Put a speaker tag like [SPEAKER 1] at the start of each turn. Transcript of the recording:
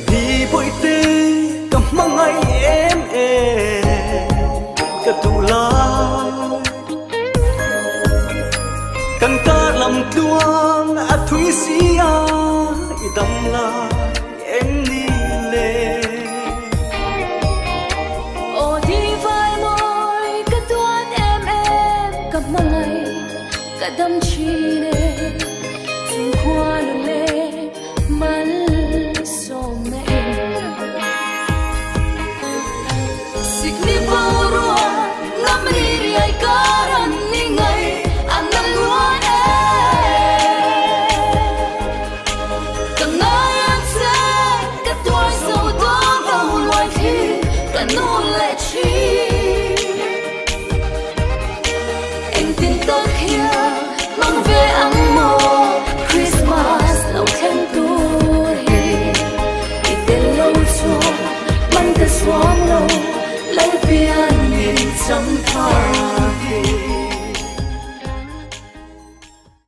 [SPEAKER 1] thì bội tê cầm mong ngày em cả tù la cần ta làm tuang à thúy xí à đâm la em đi lệ
[SPEAKER 2] ô đi vai môi cả tuan em cầm mong ngày cả đâm chi nè từng qua đường lệ mal som na signi boro ngamri ai karan ni ngai anam luan kangai am se ka toy so do go loi thi ka no le chi em tin ta kia mang về ấm mồ Christmas lâu khen tuổi ite lâu cho mang ta xóa lâu lấy biển nhìn trong thang